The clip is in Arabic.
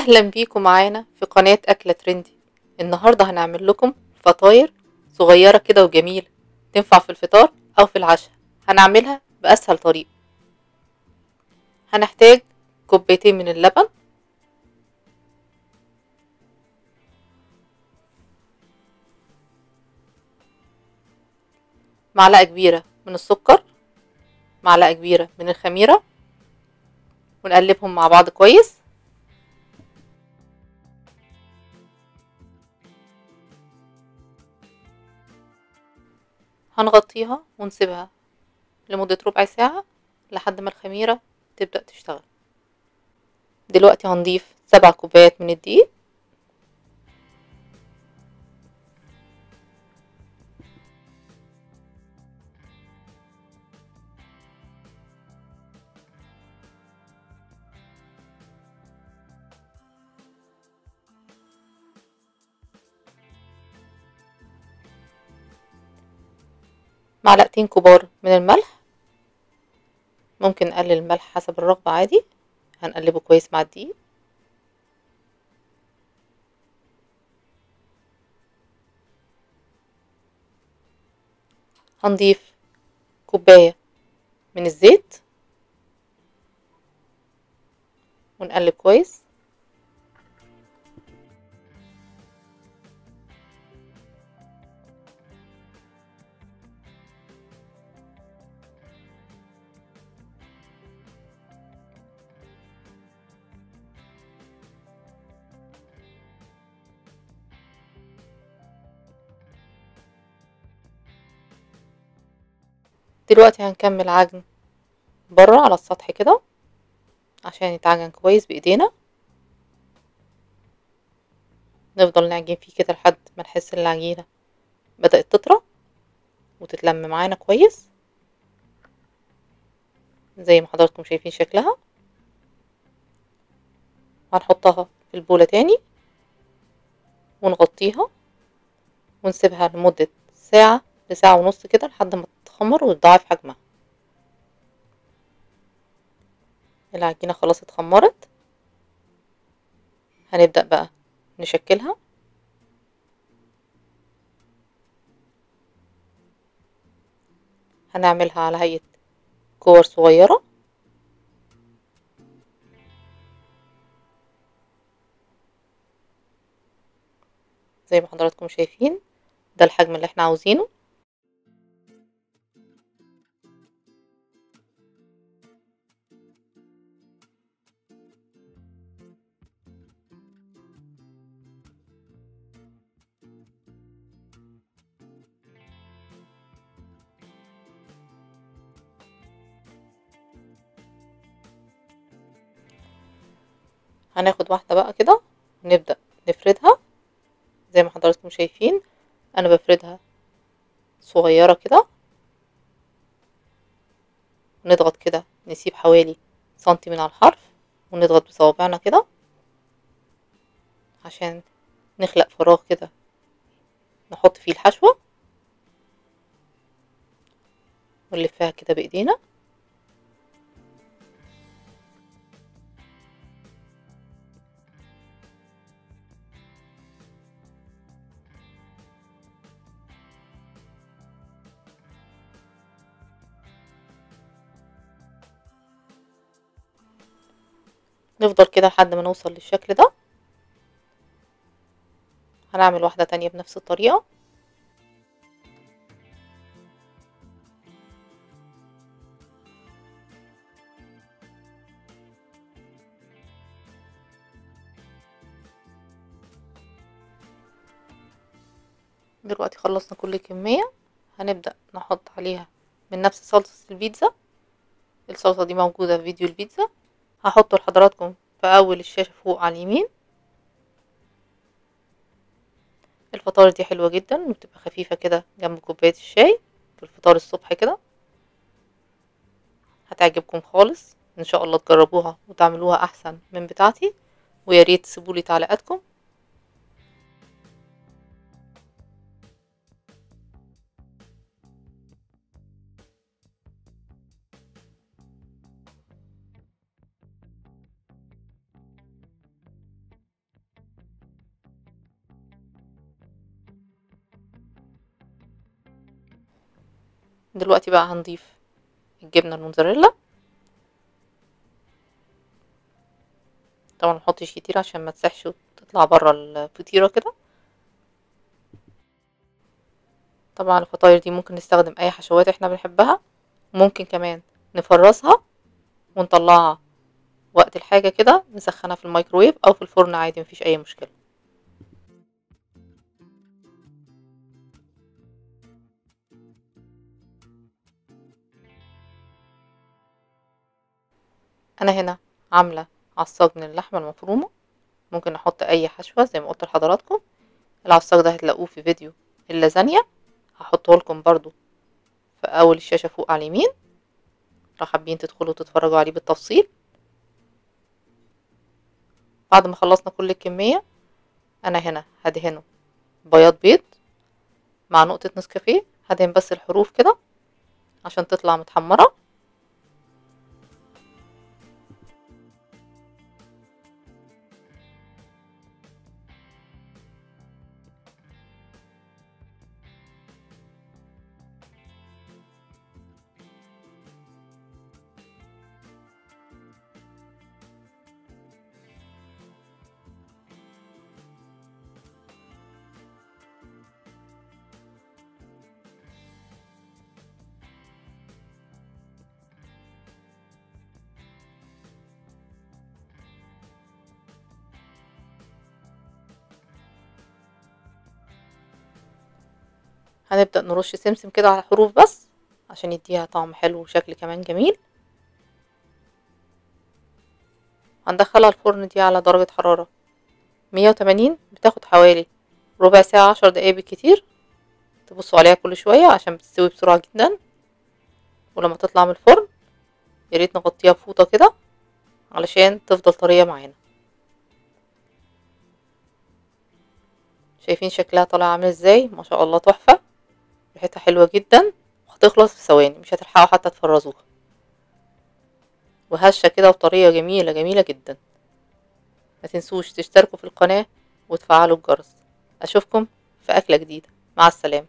اهلا بيكم معانا في قناة اكلة ترندي. النهاردة هنعمل لكم فطاير صغيرة كده وجميلة، تنفع في الفطار او في العشاء. هنعملها باسهل طريقة. هنحتاج كوبايتين من اللبن، معلقة كبيرة من السكر، معلقة كبيرة من الخميرة، ونقلبهم مع بعض كويس. هنغطيها ونسيبها لمدة ربع ساعة لحد ما الخميرة تبدأ تشتغل. دلوقتي هنضيف 7 كوبايات من الدقيق، معلقتين كبار من الملح، ممكن نقلل الملح حسب الرغبة عادي. هنقلبه كويس مع الدقيق. هنضيف كوباية من الزيت ونقلب كويس. دلوقتي هنكمل عجن بره على السطح كده عشان يتعجن كويس بايدينا. نفضل نعجن فيه كده لحد ما نحس ان العجينة بدأت تطرى وتتلم معانا كويس زي ما حضراتكم شايفين شكلها. هنحطها في البولة تاني ونغطيها ونسيبها لمدة ساعة لساعة ونص كده لحد ما تتخمر وتضاعف حجمها. العجينة خلاص اتخمرت. هنبدأ بقى نشكلها. هنعملها على هيئة كور صغيرة. زي ما حضراتكم شايفين ده الحجم اللي احنا عاوزينه. هناخد واحدة بقى كده ونبدأ نفردها زي ما حضراتكم شايفين. انا بفردها صغيرة كده، نضغط كده نسيب حوالي سنتي من على الحرف ونضغط بصوابعنا كده عشان نخلق فراغ كده نحط فيه الحشوة ونلفها كده بايدينا. نفضل كده لحد ما نوصل للشكل ده. هنعمل واحدة تانية بنفس الطريقة. دلوقتي خلصنا كل كمية. هنبدأ نحط عليها من نفس صلصة البيتزا. الصلصة دي موجودة في فيديو البيتزا، هحطه لحضراتكم في أول الشاشة فوق على اليمين. الفطار دي حلوة جدا وبتبقى خفيفة كده جنب كوباية الشاي في الفطار الصبح كده. هتعجبكم خالص ان شاء الله، تجربوها وتعملوها احسن من بتاعتي، ويا ريت تسيبولي تعليقاتكم. دلوقتي بقى هنضيف الجبنة الموتزاريلا. طبعا منحطش كتير عشان ما تسحش وتطلع برا الفطيرة كده. طبعا الفطاير دي ممكن نستخدم اي حشوات احنا بنحبها، ممكن كمان نفرزها ونطلعها وقت الحاجة كده نسخنها في الميكرويف او في الفرن عادي، مفيش اي مشكلة. انا هنا عاملة عصاج من اللحمة المفرومة، ممكن نحط اي حشوة زي ما قلت لحضراتكم. العصاج ده هتلاقوه في فيديو اللازانيا، هحطه لكم برضو في اول الشاشة فوق على اليمين لو حابين تدخلوا تتفرجوا عليه بالتفصيل. بعد ما خلصنا كل الكمية انا هنا هدهنه بياض بيض مع نقطة نسكافيه، هدهن بس الحروف كده عشان تطلع متحمرة. هنبدأ نرش سمسم كده على الحروف بس عشان يديها طعم حلو وشكل كمان جميل. هندخلها الفرن دي على درجة حرارة 180، بتاخد حوالي ربع ساعة 10 دقايق بالكتير. تبصوا عليها كل شوية عشان بتستوي بسرعة جدا، ولما تطلع من الفرن ياريت نغطيها بفوطة كده علشان تفضل طرية معانا. شايفين شكلها طالع عامل ازاي؟ ما شاء الله تحفة، ريحتها حلوة جدا وهتخلص في ثواني، مش هتلحقوا حتى تفرزوها، وهشة كده وطرية جميلة جميلة جدا. ما تنسوش تشتركوا في القناة وتفعلوا الجرس. اشوفكم في اكلة جديدة، مع السلامة.